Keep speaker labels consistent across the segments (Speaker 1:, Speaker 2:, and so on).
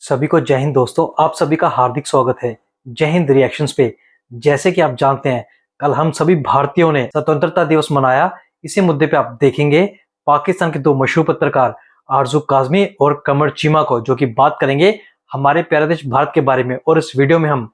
Speaker 1: सभी को जय हिंद दोस्तों। आप सभी का हार्दिक स्वागत है जय हिंद रिएक्शंस पे। जैसे कि आप जानते हैं, कल हम सभी भारतीयों ने स्वतंत्रता दिवस मनाया। इसी मुद्दे पे आप देखेंगे पाकिस्तान के दो मशहूर पत्रकार आरजू काजमी और कमर चीमा को, जो कि बात करेंगे हमारे प्यारे देश भारत के बारे में। और इस वीडियो में हम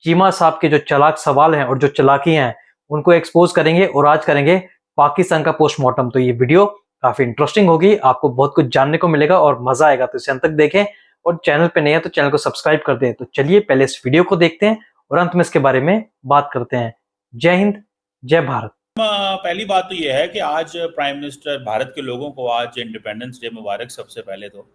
Speaker 1: चीमा साहब के जो चालाक सवाल हैं और जो चालाकी हैं उनको एक्सपोज करेंगे और आज करेंगे पाकिस्तान का पोस्टमार्टम। तो ये वीडियो काफी इंटरेस्टिंग होगी, आपको बहुत कुछ जानने को मिलेगा और मजा आएगा। तो इसे अंत तक देखें और चैनल पे नए हैं तो चैनल को सब्सक्राइब कर दें। तो चलिए पहले इस वीडियो को देखते हैं और अंत में इसके बारे में बात करते हैं। जय हिंद, जय भारत।
Speaker 2: पहली बात तो यह है कि आज प्राइम मिनिस्टर भारत के लोगों को आज इंडिपेंडेंस डे मुबारक सबसे पहले तो।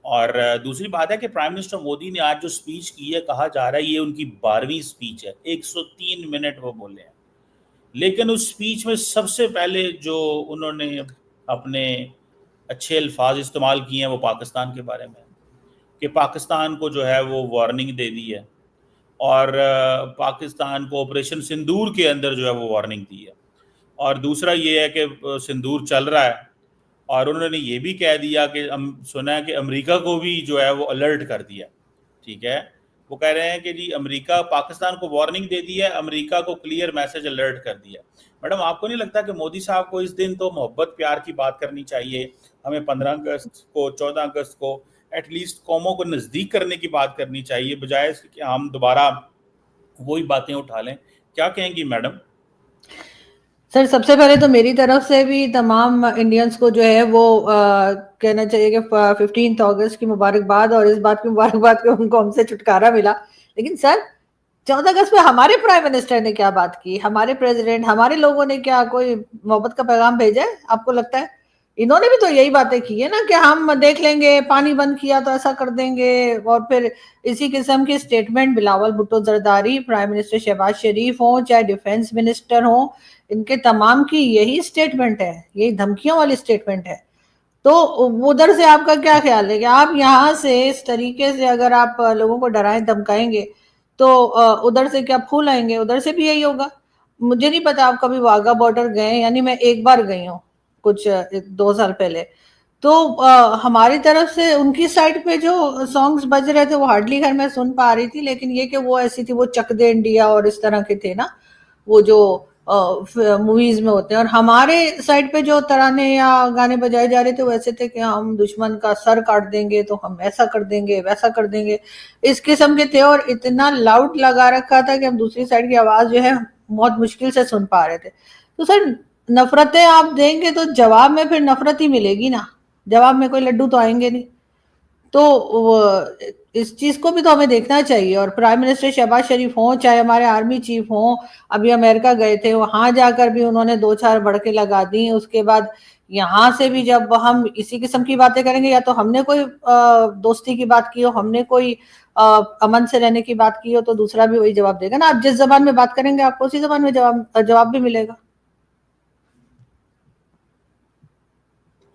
Speaker 2: और दूसरी बात है कि प्राइम मिनिस्टर मोदी ने आज जो स्पीच की है, कहा जा रहा है ये उनकी 12वीं स्पीच है। 103 मिनट वो बोले हैं, लेकिन उस स्पीच में सबसे पहले जो उन्होंने अपने अच्छे अल्फाज इस्तेमाल किए हैं वो पाकिस्तान के बारे में, कि पाकिस्तान को जो है वो वार्निंग दे दी है और पाकिस्तान को ऑपरेशन सिंदूर के अंदर जो है वो वार्निंग दी है। और दूसरा ये है कि सिंदूर चल रहा है और उन्होंने ये भी कह दिया कि सुना है कि अमेरिका को भी जो है वो अलर्ट कर दिया। ठीक है, वो कह रहे हैं कि जी अमेरिका, पाकिस्तान को वार्निंग दे दी है, अमेरिका को क्लियर मैसेज अलर्ट कर दिया। मैडम, आपको नहीं लगता कि मोदी साहब को इस दिन तो मोहब्बत प्यार की बात करनी चाहिए? हमें 15 अगस्त को, 14 अगस्त को एटलीस्ट कौमों को नज़दीक करने की बात करनी चाहिए, बजाय इसके कि हम दोबारा वही बातें उठा लें। क्या कहेंगी मैडम?
Speaker 3: सर, सबसे पहले तो मेरी तरफ से भी तमाम इंडियंस को जो है वो कहना चाहिए कि 15 अगस्त की मुबारकबाद, और इस बात की मुबारकबाद कि उनको हमसे छुटकारा मिला। लेकिन सर, 14 अगस्त पे हमारे प्राइम मिनिस्टर ने क्या बात की, हमारे प्रेसिडेंट, हमारे लोगों ने क्या कोई मोहब्बत का पैगाम भेजा है? आपको लगता है इन्होंने भी तो यही बातें की है ना कि हम देख लेंगे, पानी बंद किया तो ऐसा कर देंगे। और फिर इसी किस्म की statement Bilawal Bhutto Zardari, prime minister Shahbaz Sharif हो, चाहे डिफेंस मिनिस्टर हो, इनके तमाम की यही स्टेटमेंट है, यही धमकियों वाली स्टेटमेंट है। तो उधर से आपका क्या ख्याल है कि आप यहाँ से इस तरीके से अगर आप लोगों को डराएं धमकाएंगे तो उधर से क्या फूल आएंगे? उधर से भी यही होगा। मुझे नहीं पता आप कभी वाघा बॉर्डर गए, यानी मैं एक बार गई हूँ कुछ 2 साल पहले। तो हमारी तरफ से उनकी साइड पे जो सॉन्ग्स बज रहे थे वो हार्डली खैर मैं सुन पा रही थी, लेकिन ये कि वो ऐसी थी, वो चक दे इंडिया और इस तरह के थे ना, वो जो मूवीज में होते हैं। और हमारे साइड पे जो तराने या गाने बजाए जा रहे थे वैसे थे कि हम दुश्मन का सर काट देंगे, तो हम ऐसा कर देंगे, वैसा कर देंगे, इस किस्म के थे। और इतना लाउड लगा रखा था कि हम दूसरी साइड की आवाज जो है बहुत मुश्किल से सुन पा रहे थे। तो सर, नफरतें आप देंगे तो जवाब में फिर नफरत ही मिलेगी ना, जवाब में कोई लड्डू तो आएंगे नहीं। तो इस चीज को भी तो हमें देखना चाहिए। और प्राइम मिनिस्टर शहबाज शरीफ हों, चाहे हमारे आर्मी चीफ हों, अभी अमेरिका गए थे, वहां जाकर भी उन्होंने 2-4 बड़के लगा दी। उसके बाद यहाँ से भी जब हम इसी किस्म की बातें करेंगे, या तो हमने कोई दोस्ती की बात की हो, हमने कोई अमन से रहने की बात की हो, तो दूसरा भी वही जवाब देगा ना। आप जिस जबान में बात करेंगे आपको उसी जबान में जवाब भी मिलेगा।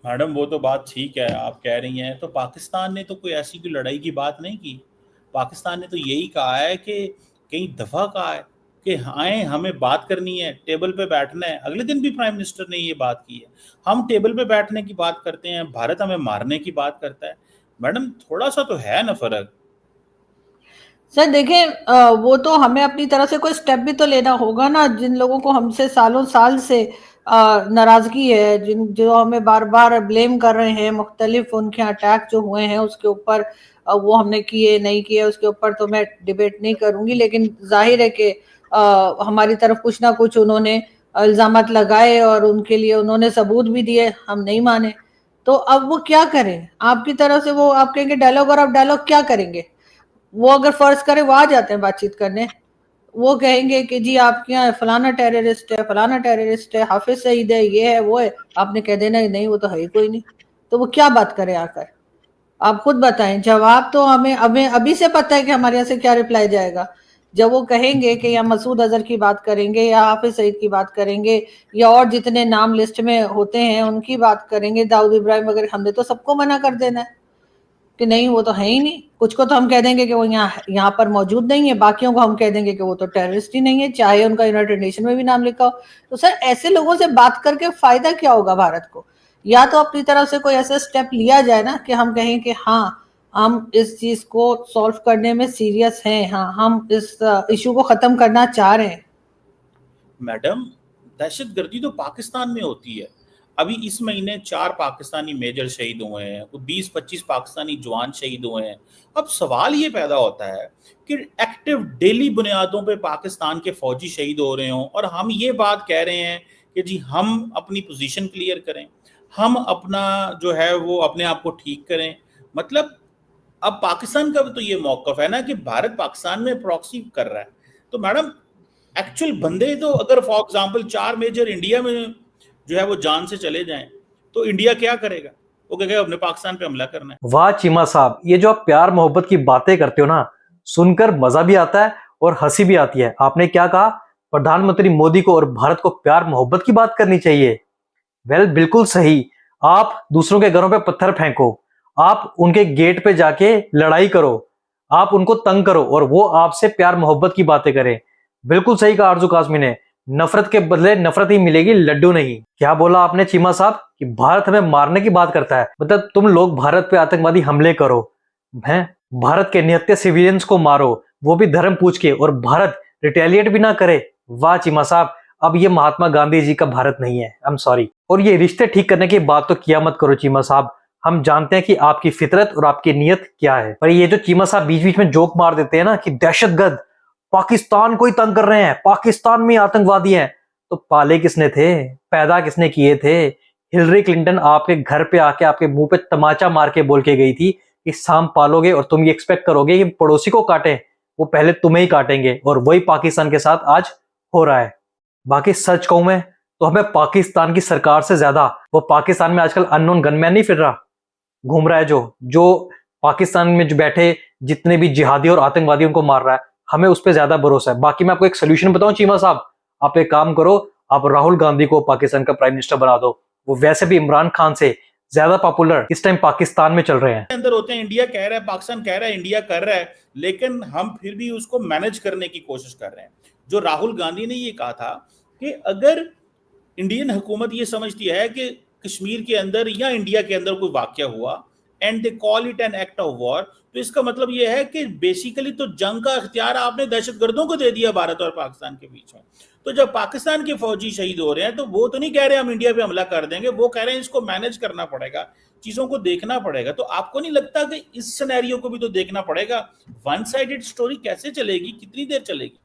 Speaker 2: मैडम, वो तो बात ठीक है, आप कह रही हैं। तो पाकिस्तान ने तो कोई ऐसी कोई लड़ाई की बात नहीं की। पाकिस्तान ने तो यही कहा है कि कई दफ़ा कहा है कि आए, हमें बात करनी है, टेबल पे बैठना है। अगले दिन भी प्राइम मिनिस्टर ने ये बात की है। हम टेबल पे बैठने की बात करते हैं, भारत हमें मारने की बात करता है। मैडम, थोड़ा सा तो है ना फ़र्क?
Speaker 3: सर देखें, वो तो हमें अपनी तरफ से कोई स्टेप भी तो लेना होगा ना। जिन लोगों को हमसे सालों साल से नाराजगी है, जिन जो हमें बार बार ब्लेम कर रहे हैं, मुख्तलिफ उनके अटैक जो हुए हैं उसके ऊपर, वो हमने किए नहीं किए उसके ऊपर तो मैं डिबेट नहीं करूंगी। लेकिन जाहिर है कि हमारी तरफ कुछ ना कुछ उन्होंने इल्जामात लगाए और उनके लिए उन्होंने सबूत भी दिए, हम नहीं माने। तो अब वो क्या करें? आपकी तरफ से वो आप कहेंगे डायलॉग, और आप डायलॉग क्या करेंगे? वो अगर फर्ज करें वो आ जाते हैं बातचीत करने, वो कहेंगे कि जी आपके यहाँ फलाना टेररिस्ट है, फलाना टेररिस्ट है, हाफिज सईद है, ये है वो है। आपने कह देना नहीं, वो तो है ही कोई नहीं। तो वो क्या बात करें आकर? आप खुद बताएं। जवाब तो हमें हमें अभी से पता है कि हमारे यहाँ से क्या रिप्लाई जाएगा। जब वो कहेंगे कि या मसूद अजहर की बात करेंगे, या हाफिज सईद की बात करेंगे, या और जितने नाम लिस्ट में होते हैं उनकी बात करेंगे, दाऊद इब्राहिम वगैरह, हमने तो सबको मना कर देना है कि नहीं वो तो है ही नहीं। कुछ को तो हम कह देंगे कि वो यहाँ पर मौजूद नहीं है, बाकियों को हम कह देंगे कि वो तो टेररिस्ट ही नहीं है, चाहे उनका यूनाइटेड नेशन में भी नाम लिखा हो। तो सर, ऐसे लोगों से बात करके फायदा क्या होगा भारत को? या तो अपनी तरफ से कोई ऐसा स्टेप लिया जाए ना कि हम कहें कि हाँ, हम इस चीज को सॉल्व करने में सीरियस हैं। हाँ, हम इस इशू को खत्म करना चाह रहे हैं।
Speaker 2: मैडम, दहशतगर्दी तो पाकिस्तान में होती है। अभी इस महीने 4 पाकिस्तानी मेजर शहीद हुए हैं, 20-25 पाकिस्तानी जवान शहीद हुए हैं। अब सवाल ये पैदा होता है कि एक्टिव डेली बुनियादों पे पाकिस्तान के फौजी शहीद हो रहे हों और हम ये बात कह रहे हैं कि जी हम अपनी पोजीशन क्लियर करें, हम अपना जो है वो अपने आप को ठीक करें। मतलब अब पाकिस्तान का भी तो ये मौकफ है ना कि भारत पाकिस्तान में प्रॉक्सी कर रहा है। तो मैडम, एक्चुअल बंदे तो अगर फॉर एग्जांपल 4 मेजर इंडिया में जो है वो जान से चले जाएं तो इंडिया क्या करेगा? वो कहेगा अपने पाकिस्तान पे हमला करना है।
Speaker 1: वाह चीमा साहब, ये जो आप प्यार मोहब्बत की बातें करते हो ना, सुनकर मजा भी आता है और हंसी भी आती है। आपने क्या कहा? प्रधानमंत्री मोदी को और भारत को प्यार मोहब्बत की बात करनी चाहिए। वेल, बिल्कुल सही। आप दूसरों के घरों पे पत्थर फेंको, आप उनके गेट पे जाके लड़ाई करो, आप उनको तंग करो और वो आपसे प्यार मोहब्बत की बातें करें। बिल्कुल सही कहा आरजू काज़मी ने। नफरत के बदले नफरत ही मिलेगी, लड्डू नहीं। क्या बोला आपने चीमा साहब कि भारत हमें मारने की बात करता है? मतलब तुम लोग भारत पे आतंकवादी हमले करो, हैं, भारत के निहत्थे सिविलियंस को मारो, वो भी धर्म पूछ के, और भारत रिटेलिएट भी ना करे। वाह चीमा साहब, अब ये महात्मा गांधी जी का भारत नहीं है। I am sorry. और ये रिश्ते ठीक करने की बात तो किया मत करो चीमा साहब। हम जानते हैं कि आपकी फितरत और आपकी नीयत क्या है, पर ये जो चीमा साहब बीच बीच में जोक मार देते हैं ना कि दहशतगर्द पाकिस्तान को ही तंग कर रहे हैं, पाकिस्तान में आतंकवादी हैं, तो पाले किसने थे? पैदा किसने किए थे? हिलरी क्लिंटन आपके घर पे आके आपके मुंह पे तमाचा मार के बोल के गई थी कि सांप पालोगे और तुम ये एक्सपेक्ट करोगे कि पड़ोसी को काटे, वो पहले तुम्हें ही काटेंगे। और वही पाकिस्तान के साथ आज हो रहा है। बाकी सच कहूं मैं तो हमें पाकिस्तान की सरकार से ज्यादा वो पाकिस्तान में आजकल अननोन गनमैन नहीं फिर रहा, घूम रहा है, जो पाकिस्तान में जो बैठे जितने भी जिहादी और आतंकवादी उनको मार रहा है, हमें उस पर ज्यादा भरोसा है। बाकी मैं आपको एक सोल्यूशन बताऊं चीमा साहब, आप एक काम करो, आप राहुल गांधी को पाकिस्तान का प्राइम मिनिस्टर बना दो। वो वैसे भी इमरान खान से ज्यादा पॉपुलर इस टाइम पाकिस्तान में चल रहे हैं।
Speaker 2: अंदर होते हैं, इंडिया कह रहा है, पाकिस्तान कह रहा है, इंडिया कर रहा है, लेकिन हम फिर भी उसको मैनेज करने की कोशिश कर रहे हैं। जो राहुल गांधी ने ये कहा था कि अगर इंडियन हुकूमत ये समझती है कि कश्मीर के अंदर या इंडिया के अंदर कोई वाकया हुआ and they call it an act of war, तो इसका मतलब ये है कि बेसिकली तो जंग का इख्तियार आपने दहशतगर्दों को दे दिया भारत और पाकिस्तान के बीच में। तो जब पाकिस्तान के फौजी शहीद हो रहे हैं तो वो तो नहीं कह रहे हम इंडिया पे हमला कर देंगे, वो कह रहे हैं इसको मैनेज करना पड़ेगा, चीजों को देखना पड़ेगा। तो आपको नहीं लगता कि इस सिनेरियो को भी तो देखना पड़ेगा? वन साइडेड स्टोरी कैसे चलेगी, कितनी देर चलेगी?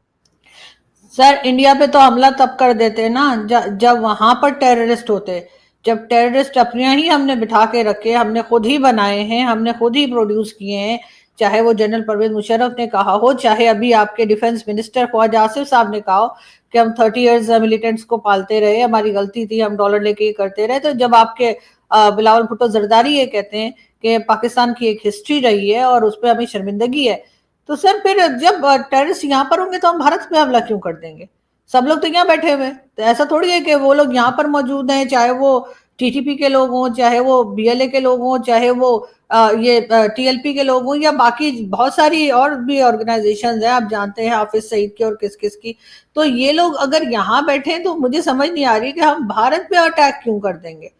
Speaker 3: सर, इंडिया पे तो हमला तब कर देते हैं ना जब वहां पर टेररिस्ट होते। जब टेररिस्ट अपने ही हमने बिठा के रखे, हमने खुद ही बनाए हैं, हमने खुद ही प्रोड्यूस किए हैं, चाहे वो जनरल परवेज मुशर्रफ ने कहा हो, चाहे अभी आपके डिफेंस मिनिस्टर ख्वाज आसिफ साहब ने कहा हो कि हम 30 इयर्स मिलिटेंट्स को पालते रहे, हमारी गलती थी, हम डॉलर लेके ये करते रहे। तो जब आपके बिलावल भुट्टो जरदारी ये कहते हैं कि पाकिस्तान की एक हिस्ट्री रही है और उस पर हमें शर्मिंदगी है, तो सर फिर जब टेररिस्ट यहाँ पर होंगे तो हम भारत पे हमला क्यों कर देंगे? सब लोग तो यहाँ बैठे हुए हैं, तो ऐसा थोड़ी है कि वो लोग यहाँ पर मौजूद हैं, चाहे वो टीटीपी के लोग हों, चाहे वो बीएलए के लोग हों, चाहे वो ये टीएलपी के लोग हों, या बाकी बहुत सारी और भी ऑर्गेनाइजेशंस हैं, आप जानते हैं हाफिज सईद की और किस किस की। तो ये लोग अगर यहाँ बैठे हैं तो मुझे समझ नहीं आ रही कि हम भारत पे अटैक क्यों कर देंगे।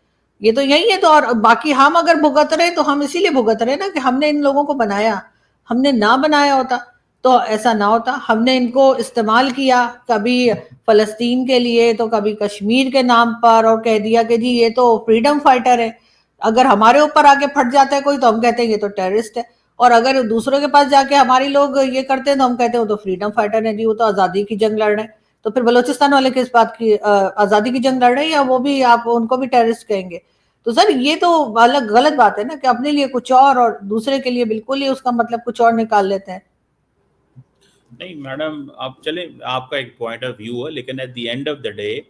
Speaker 3: ये तो यही है। तो और बाकी हम अगर भुगत रहे तो हम इसीलिए भुगत रहे ना कि हमने इन लोगों को बनाया। हमने ना बनाया होता तो ऐसा ना होता। हमने इनको इस्तेमाल किया, कभी फलस्तीन के लिए तो कभी कश्मीर के नाम पर, और कह दिया कि जी ये तो फ्रीडम फाइटर है। अगर हमारे ऊपर आके फट जाता है कोई तो हम कहते हैं ये तो टेररिस्ट है, और अगर दूसरों के पास जाके हमारे लोग ये करते हैं तो हम कहते हैं वो तो फ्रीडम फाइटर है जी, वो तो आज़ादी की जंग लड़ रहे हैं। तो फिर बलोचिस्तान वाले किस बात की आज़ादी की जंग लड़ रहे हैं, या वो भी आप उनको भी टेररिस्ट कहेंगे? तो सर ये तो अलग गलत बात है ना कि अपने लिए कुछ और दूसरे के लिए बिल्कुल ही उसका मतलब कुछ और निकाल लेते हैं।
Speaker 2: नहीं मैडम, आप चले, आपका एक पॉइंट ऑफ व्यू है, लेकिन at the end of the day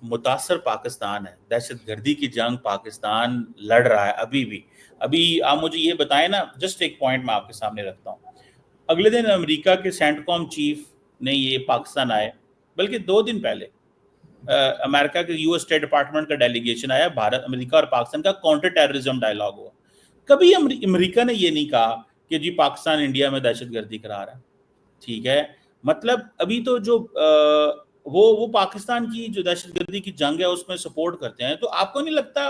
Speaker 2: मुतासर पाकिस्तान है। दहशतगर्दी की जंग पाकिस्तान लड़ रहा है अभी भी। अभी आप मुझे ये बताएं ना, जस्ट एक पॉइंट मैं आपके सामने रखता हूँ। अगले दिन अमेरिका के सेंटकॉम चीफ ने ये पाकिस्तान आए, बल्कि 2 दिन पहले अमेरिका के यूएस स्टेट डिपार्टमेंट का डेलीगेशन आया, भारत अमेरिका और पाकिस्तान का काउंटर टेररिज्म डायलॉग हुआ। कभी अमेरिका ने ये नहीं कहा कि जी पाकिस्तान इंडिया में दहशतगर्दी करा रहा है। ठीक है, मतलब अभी तो जो वो पाकिस्तान की जो दहशतगर्दी की जंग है उसमें सपोर्ट करते हैं। तो आपको नहीं लगता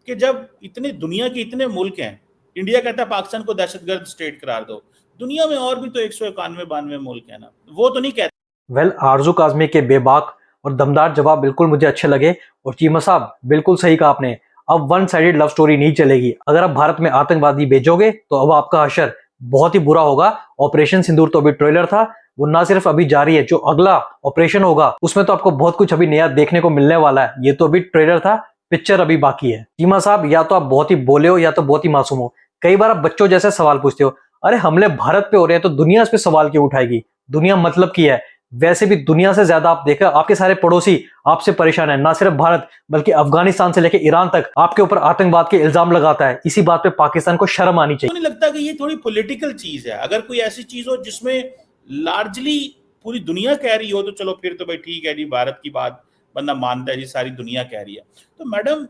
Speaker 2: कि जब इतने दुनिया के इतने मुल्क हैं इंडिया कहता है पाकिस्तान को दहशतगर्द स्टेट करार दो। दुनिया में और भी तो 191-92 मुल्क है ना, वो तो नहीं कहते।
Speaker 1: वेल, आरजू काजमी के बेबाक और दमदार जवाब बिल्कुल मुझे अच्छे लगे। और चीमा साहब, बिल्कुल सही कहा आपने। अब वन साइडेड लव स्टोरी नहीं चलेगी। अगर आप भारत में आतंकवादी भेजोगे तो अब आपका हशर बहुत ही बुरा होगा। ऑपरेशन सिंदूर तो अभी ट्रेलर था, वो ना सिर्फ अभी जारी है, जो अगला ऑपरेशन होगा उसमें तो आपको बहुत कुछ अभी नया देखने को मिलने वाला है। ये तो अभी ट्रेलर था, पिक्चर अभी बाकी है। चीमा साहब, या तो आप बहुत ही बोले हो या तो बहुत ही मासूम हो। कई बार आप बच्चों जैसे सवाल पूछते हो, अरे हमले भारत पे हो रहे हैं तो दुनिया इस पे सवाल क्यों उठाएगी? दुनिया मतलब की है। वैसे भी दुनिया से ज्यादा आप देखा, आपके सारे पड़ोसी आपसे परेशान है। ना सिर्फ भारत बल्कि अफगानिस्तान से लेकर ईरान तक आपके ऊपर आतंकवाद के इल्जाम लगाता है। इसी बात पे पाकिस्तान को शर्म आनी चाहिए।
Speaker 2: तो नहीं लगता कि ये थोड़ी पॉलिटिकल चीज है? अगर कोई ऐसी चीज हो जिसमें लार्जली पूरी दुनिया कह रही हो तो चलो फिर तो भाई ठीक है जी, भारत की बात बंदा मानता है जी, सारी दुनिया कह रही है। तो मैडम,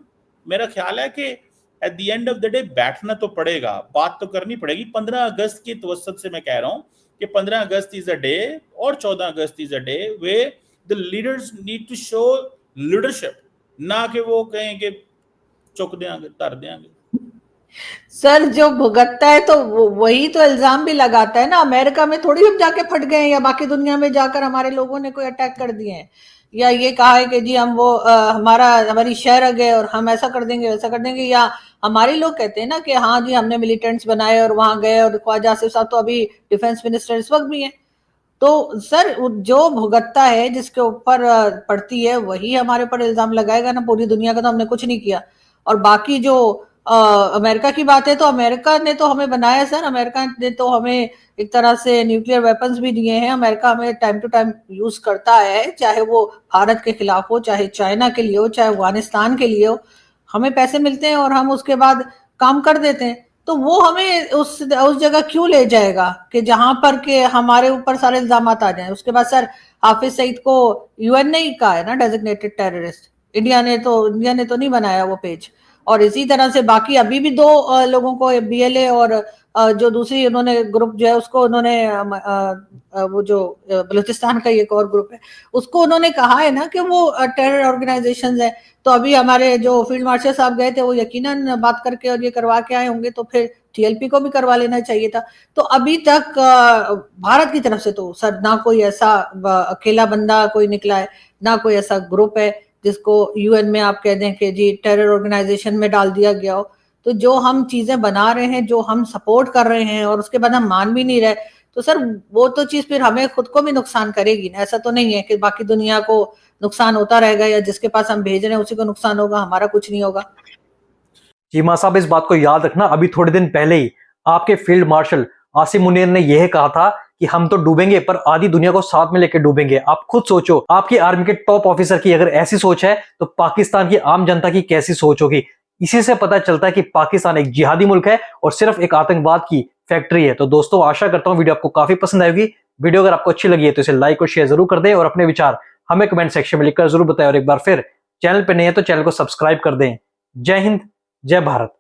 Speaker 2: मेरा ख्याल है कि at the end of the day बैठना तो पड़ेगा, बात तो करनी पड़ेगी। 15 अगस्त के तवस्सुत से मैं कह रहा हूं कि 15 अगस्त इज अ डे और 14 August is a day way the leaders need to show leadership, ना कि वो कहें कि चुक देंगे, तर देंगे।
Speaker 3: सर जो भुगतता है तो वही तो इल्जाम भी लगाता है ना। अमेरिका में थोड़ी हम जाके फट गए हैं या बाकी दुनिया में जाकर हमारे लोगों ने कोई अटैक कर दिए हैं या ये कहा है कि जी हम वो हमारी शहर गए और हम ऐसा कर देंगे वैसा कर देंगे। या हमारे लोग कहते हैं ना कि हाँ जी हमने मिलिटेंट्स बनाए और वहां गए, और ख्वाजा आसिफ साहब तो अभी डिफेंस मिनिस्टर इस वक्त भी हैं। तो सर जो भुगतता है, जिसके ऊपर पड़ती है, वही हमारे ऊपर इल्जाम लगाएगा ना। पूरी दुनिया का तो हमने कुछ नहीं किया। और बाकी जो अमेरिका की बात है तो अमेरिका ने तो हमें बनाया सर। अमेरिका ने तो हमें एक तरह से न्यूक्लियर वेपन्स भी दिए हैं। अमेरिका हमें टाइम टू टाइम यूज करता है, चाहे वो भारत के खिलाफ हो, चाहे चाइना के लिए हो, चाहे अफगानिस्तान के लिए हो। हमें पैसे मिलते हैं और हम उसके बाद काम कर देते हैं। तो वो हमें उस जगह क्यों ले जाएगा कि जहां पर के हमारे ऊपर सारे इल्जाम आ जाए। उसके बाद सर हाफिज सईद को यूएन ने ही कहा है ना डेजिग्नेटेड टेररिस्ट। इंडिया ने तो नहीं बनाया वो पेज। और इसी तरह से बाकी अभी भी दो लोगों को बीएलए और जो दूसरी उन्होंने ग्रुप जो है उसको उन्होंने वो जो बलूचिस्तान का एक और ग्रुप है उसको उन्होंने कहा है ना कि वो टेरर ऑर्गेनाइजेशंस है। तो अभी हमारे जो फील्ड मार्शल साहब गए थे वो यकीनन बात करके और ये करवा के आए होंगे, तो फिर टीएलपी को भी करवा लेना चाहिए था। तो अभी तक भारत की तरफ से तो सर ना कोई ऐसा अकेला बंदा कोई निकला है, ना कोई ऐसा ग्रुप है जिसको यूएन में आप कह दें कि जी टेरर ऑर्गेनाइजेशन में डाल दिया गया हो। तो जो हम चीजें बना रहे हैं, जो हम सपोर्ट कर रहे हैं और उसके बाद हम मान भी नहीं रहे, तो सर वो तो चीज फिर हमें खुद को भी नुकसान करेगी ना। ऐसा तो नहीं है कि बाकी दुनिया को नुकसान होता रहेगा या जिसके पास हम भेज रहे हैं उसी को नुकसान होगा, हमारा कुछ नहीं होगा।
Speaker 1: चीमा साहब, इस बात को याद रखना, अभी थोड़े दिन पहले ही आपके फील्ड मार्शल आसिम मुनीर ने यह कहा था कि हम तो डूबेंगे पर आधी दुनिया को साथ में लेकर डूबेंगे। आप खुद सोचो, आपकी आर्मी के टॉप ऑफिसर की अगर ऐसी सोच है तो पाकिस्तान की आम जनता की कैसी सोच होगी। इसी से पता चलता है कि पाकिस्तान एक जिहादी मुल्क है और सिर्फ एक आतंकवाद की फैक्ट्री है। तो दोस्तों, आशा करता हूं वीडियो आपको काफी पसंद आएगी। वीडियो अगर आपको अच्छी लगी है तो इसे लाइक और शेयर जरूर कर दें और अपने विचार हमें कमेंट सेक्शन में लिखकर जरूर बताएं। और एक बार फिर चैनल पर नहीं है तो चैनल को सब्सक्राइब कर दें। जय हिंद, जय भारत।